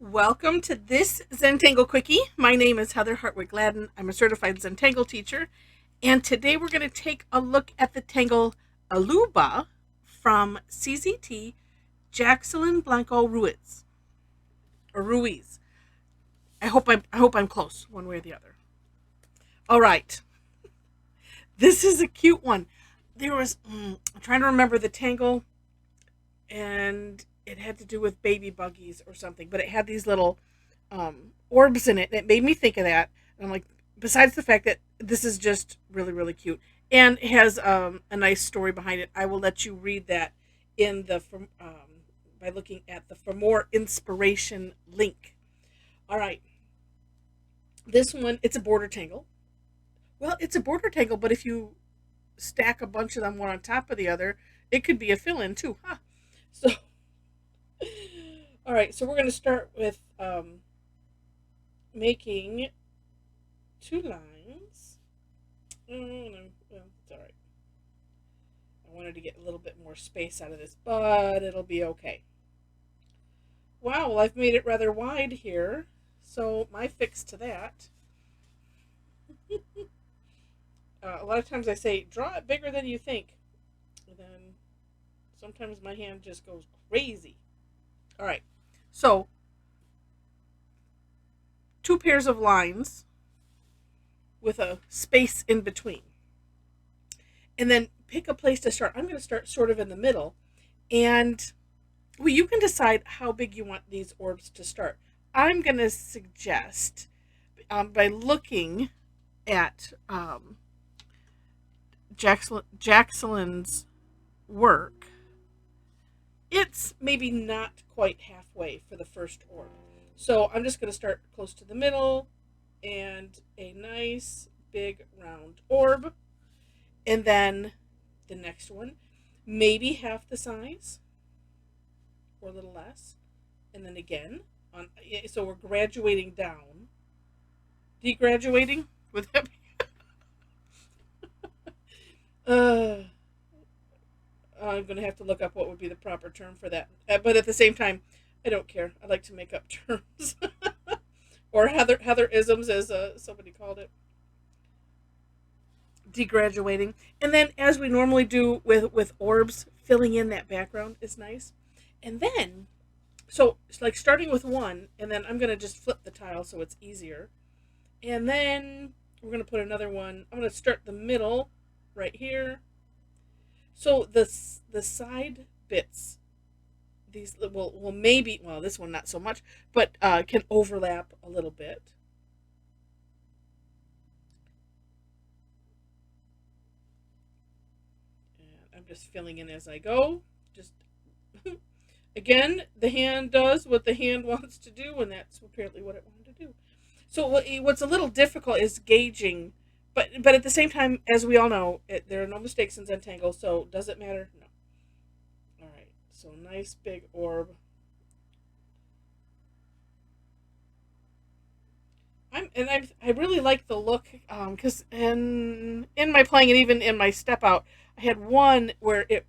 Welcome to this Zentangle Quickie. My name is Heather Hartwick Gladden. I'm a certified Zentangle teacher, and today we're going to take a look at the Tangle Aleuba from CZT, Jaxeline, Blanco, Ruiz, or Ruiz. I hope I'm close, one way or the other. All right, this is a cute one. I'm trying to remember the Tangle, and it had to do with baby buggies or something, but it had these little orbs in it, and it made me think of that. And I'm like, besides the fact that this is just really, really cute, and it has a nice story behind it, I will let you read that in the by looking at the for more inspiration link. All right, this one, it's a border tangle. Well, it's a border tangle, but if you stack a bunch of them one on top of the other, it could be a fill-in too, huh? So, all right, so we're going to start with making two lines. Oh, no, well, it's all right. I wanted to get a little bit more space out of this, but it'll be okay. Wow, well, I've made it rather wide here. So my fix to that, a lot of times I say, draw it bigger than you think. And then sometimes my hand just goes crazy. All right, so two pairs of lines with a space in between. And then pick a place to start. I'm going to start sort of in the middle. And well, you can decide how big you want these orbs to start. I'm going to suggest by looking at Jaxeline's work, it's maybe not quite halfway for the first orb. So I'm just going to start close to the middle and a nice big round orb. And then the next one, maybe half the size or a little less. And then again, so we're graduating down. Degraduating? Would that be? Uh, I'm going to have to look up what would be the proper term for that. But at the same time, I don't care. I like to make up terms. Or Heather-isms, as somebody called it. Degraduating. And then, as we normally do with orbs, filling in that background is nice. And then, so it's like starting with one, and then I'm going to just flip the tile so it's easier. And then we're going to put another one. I'm going to start the middle right here. So the side bits, these will maybe, well, this one not so much, but can overlap a little bit. And I'm just filling in as I go. Just again, the hand does what the hand wants to do, and that's apparently what it wanted to do. So what's a little difficult is gauging, but at the same time, as we all know, there are no mistakes in Zentangle. So does it matter? No. All right. So nice big orb. I really like the look because in my playing and even in my step out, I had one where it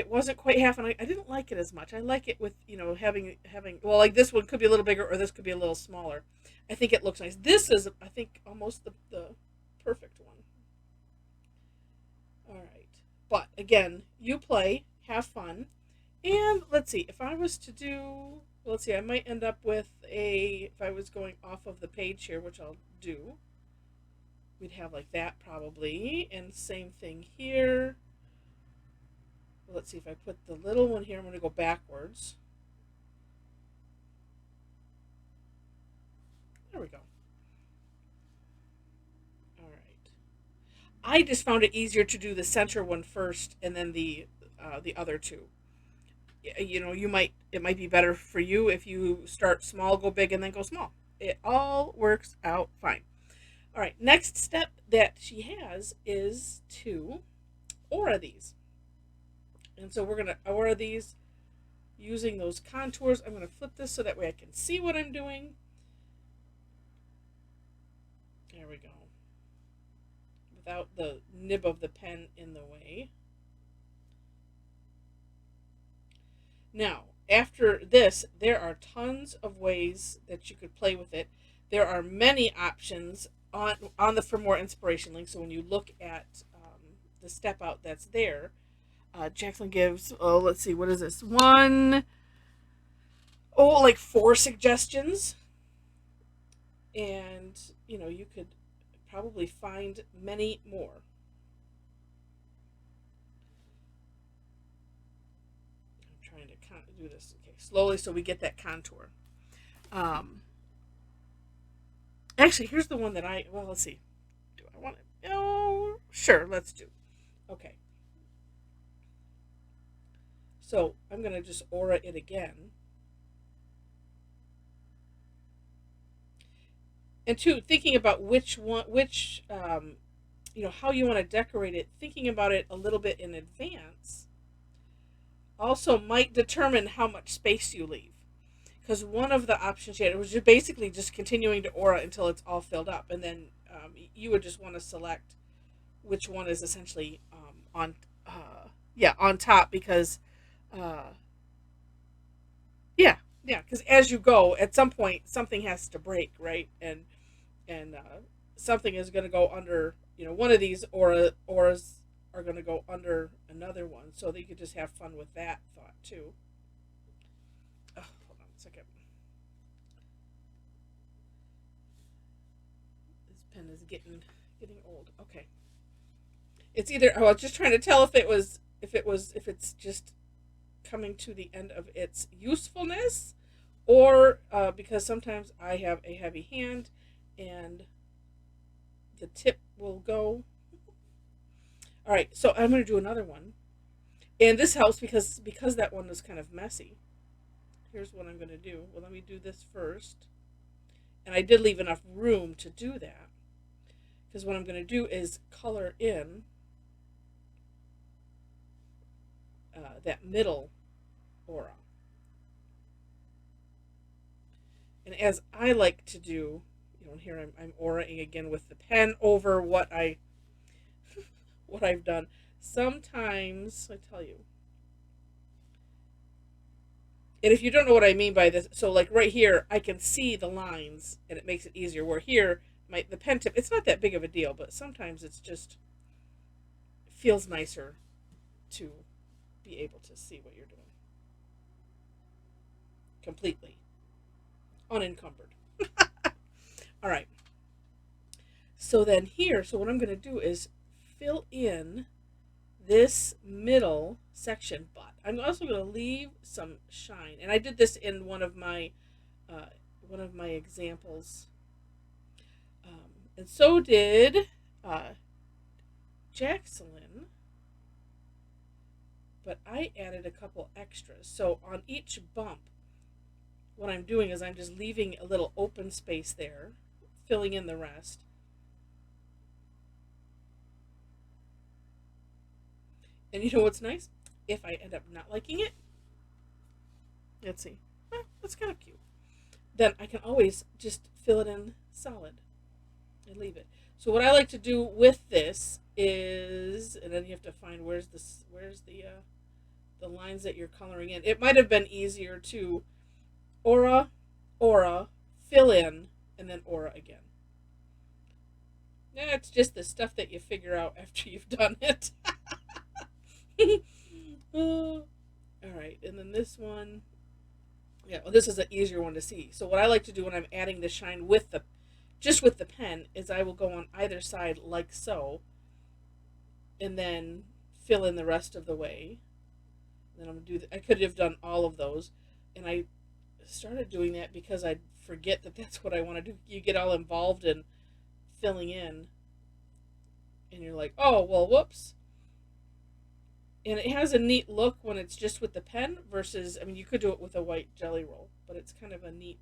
wasn't quite half, and I didn't like it as much. I like it with having well, like this one could be a little bigger or this could be a little smaller. I think it looks nice. This is, I think, almost the perfect one. All right, but again, you play, have fun, and let's see. If I was to do, let's see, I might end up with if I was going off of the page here, which I'll do. We'd have like that probably, and same thing here. Let's see if I put the little one here. I'm going to go backwards. There we go. All right. I just found it easier to do the center one first and then the other two. It might be better for you if you start small, go big, and then go small. It all works out fine. All right. Next step that she has is to aura these. And so we're going to aura these using those contours. I'm going to flip this so that way I can see what I'm doing. There we go. Without the nib of the pen in the way. Now, after this, there are tons of ways that you could play with it. There are many options on the For More Inspiration link. So when you look at the step out that's there, Jaxeline gives, oh, let's see, what is this? Like 4 suggestions. And, you could probably find many more. I'm trying to do this slowly so we get that contour. Um, Actually, here's the one that let's see. Do I want it? Oh, sure, let's do. Okay. So I'm going to just aura it again. And two, thinking about how you want to decorate it, thinking about it a little bit in advance also might determine how much space you leave. Because one of the options you had was just basically just continuing to aura until it's all filled up, and then you would just want to select which one is essentially on top, because uh, because as you go, at some point something has to break, right? And something is going to go under. One of these auras are going to go under another one, so that you could just have fun with that thought too. Oh, hold on a second. This pen is getting old. Okay. It's either, I was just trying to tell if it's just coming to the end of its usefulness, or because sometimes I have a heavy hand and the tip will go. All right, so I'm going to do another one, and this helps because that one was kind of messy. Here's what I'm going to do. Well, let me do this first, and I did leave enough room to do that, because what I'm going to do is color in that middle aura. And as I like to do, here I'm auraing again with the pen over what I've done. Sometimes I tell you, and if you don't know what I mean by this, so like right here, I can see the lines, and it makes it easier. Where here, the pen tip, it's not that big of a deal, but sometimes it's just feels nicer to be able to see what you're doing completely unencumbered. All right. So then here, so what I'm going to do is fill in this middle section, but I'm also going to leave some shine. And I did this in one of my examples, and so did Jaxeline. But I added a couple extras. So on each bump, what I'm doing is I'm just leaving a little open space there, filling in the rest. And you know what's nice? If I end up not liking it, let's see, that's kind of cute. Then I can always just fill it in solid and leave it. So what I like to do with this is, and then you have to find where's the lines that you're coloring in. It might have been easier to aura, fill in, and then aura again. It's just the stuff that you figure out after you've done it. All right, and then this one, this is an easier one to see. So what I like to do when I'm adding the shine with the pen is I will go on either side like so, and then fill in the rest of the way. Then I'm gonna do. I could have done all of those, and I started doing that because I forget that that's what I want to do. You get all involved in filling in, and you're like, oh well, whoops. And it has a neat look when it's just with the pen versus, you could do it with a white jelly roll, but it's kind of a neat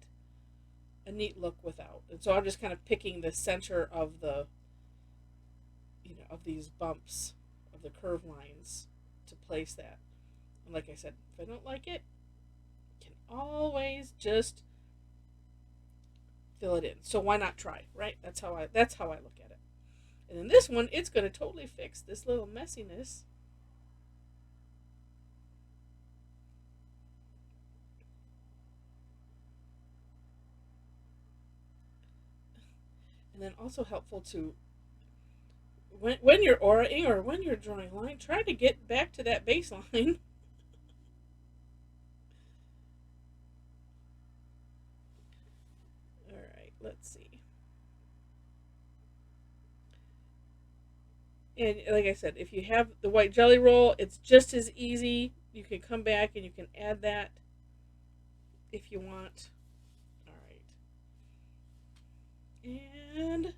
look without. And so I'm just kind of picking the center of of these bumps, of the curve lines, to place that. And like I said, if I don't like it, I can always just fill it in. So why not try, right? That's how I look at it. And then this one, it's going to totally fix this little messiness. And then also helpful to, when you're orating or when you're drawing a line, try to get back to that baseline. All right, let's see. And like I said, if you have the white jelly roll, it's just as easy. You can come back and you can add that if you want. All right. And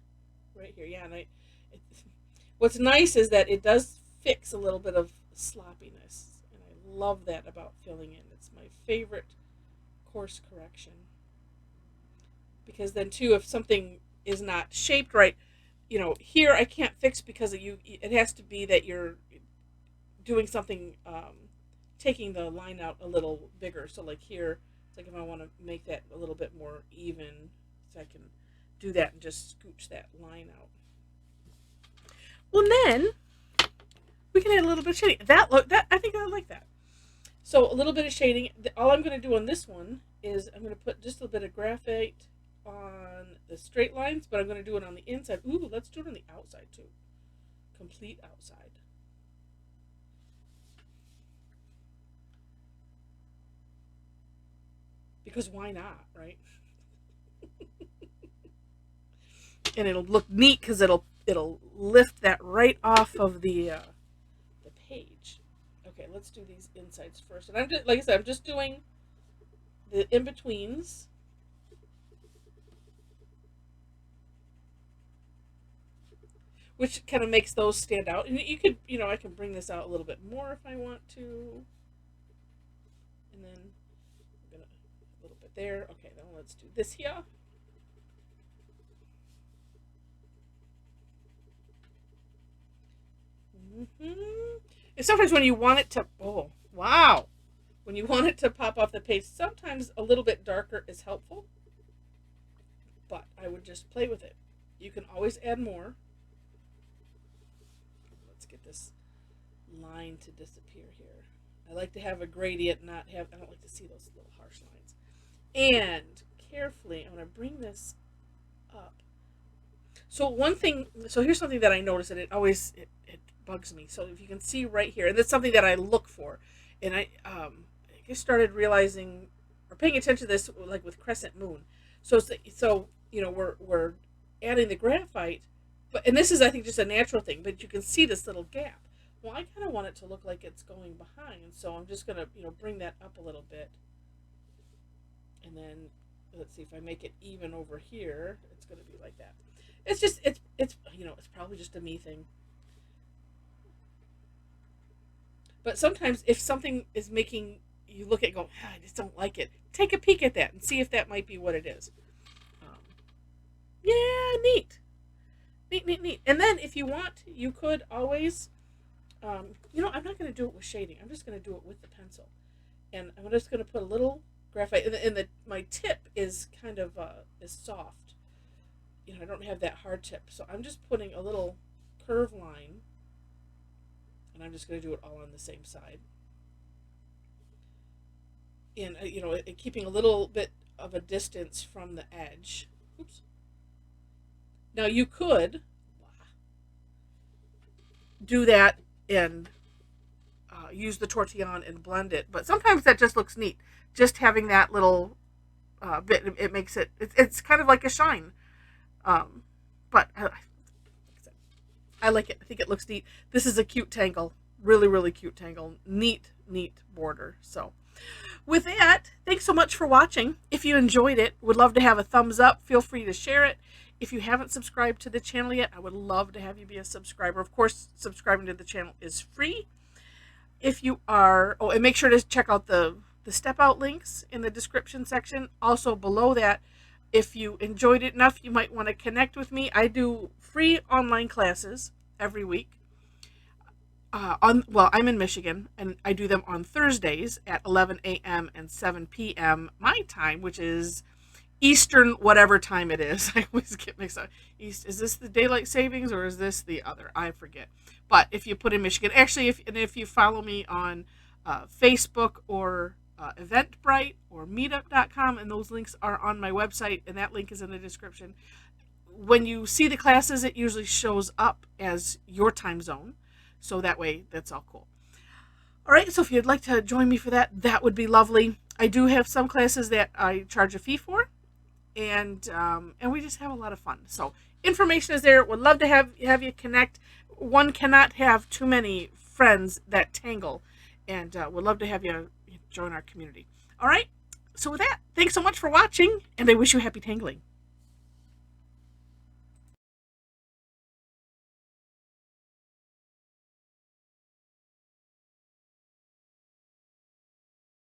right here, yeah. And what's nice is that it does fix a little bit of sloppiness. And I love that about filling in. It's my favorite course correction. Because then, too, if something is not shaped right, here I can't fix because it has to be that you're doing something, taking the line out a little bigger. So like here, it's like if I want to make that a little bit more even, so I can do that and just scooch that line out. Well, then we can add a little bit of shading. I think I like that. So a little bit of shading. All I'm going to do on this one is I'm going to put just a little bit of graphite on the straight lines, but I'm going to do it on the inside. Ooh, let's do it on the outside too. Complete outside. Because why not, right? And it'll look neat because it'll lift that right off of the page. Okay, let's do these insides first. And I'm just, like I said, I'm just doing the in-betweens. Which kind of makes those stand out. And you could, I can bring this out a little bit more if I want to. And then I'm going to, a little bit there. Okay, then let's do this here. And sometimes when you want it to, oh, wow. When you want it to pop off the page, sometimes a little bit darker is helpful. But I would just play with it. You can always add more. Let's get this line to disappear here. I like to have a gradient, I don't like to see those little harsh lines. And carefully, I'm going to bring this up. So here's something that I notice, and it bugs me. So if you can see right here, and that's something that I look for. And I just started realizing or paying attention to this like with crescent moon. So we're adding the graphite, and this is, I think, just a natural thing, but you can see this little gap. Well, I kind of want it to look like it's going behind, so I'm just going to, bring that up a little bit. And then, let's see, if I make it even over here, it's going to be like that. It's just, it's probably just a me thing. But sometimes if something is making you look at it and go, I just don't like it, take a peek at that and see if that might be what it is. Yeah, neat. Neat. And then if you want, you could always, I'm not going to do it with shading. I'm just going to do it with the pencil. And I'm just going to put a little graphite, and my tip is kind of is soft. I don't have that hard tip. So I'm just putting a little curve line, and I'm just going to do it all on the same side. And, keeping a little bit of a distance from the edge. Oops. Now you could do that and use the tortillon and blend it, but sometimes that just looks neat. Just having that little bit, it makes it's kind of like a shine. But I like it. I think it looks neat. This is a cute tangle, really, really cute tangle. Neat border. So with that, thanks so much for watching. If you enjoyed it, would love to have a thumbs up. Feel free to share it. If you haven't subscribed to the channel yet, I would love to have you be a subscriber. Of course, subscribing to the channel is free. If you are, and make sure to check out the step out links in the description section. Also below that, if you enjoyed it enough, you might want to connect with me. I do free online classes every week. I'm in Michigan, and I do them on Thursdays at 11 a.m. and 7 p.m. my time, which is Eastern, whatever time it is. I always get mixed up. Is this the daylight savings or is this the other? I forget. But if you put in Michigan, actually, if you follow me on Facebook or Eventbrite or Meetup.com, and those links are on my website, and that link is in the description. when you see the classes, it usually shows up as your time zone. So that way, that's all cool. All right, so if you'd like to join me for that, that would be lovely. I do have some classes that I charge a fee for, and we just have a lot of fun. So information is there. Would love to have you connect. One cannot have too many friends that tangle, and would love to have you join our community. All right, so with that, thanks so much for watching, and I wish you happy tangling.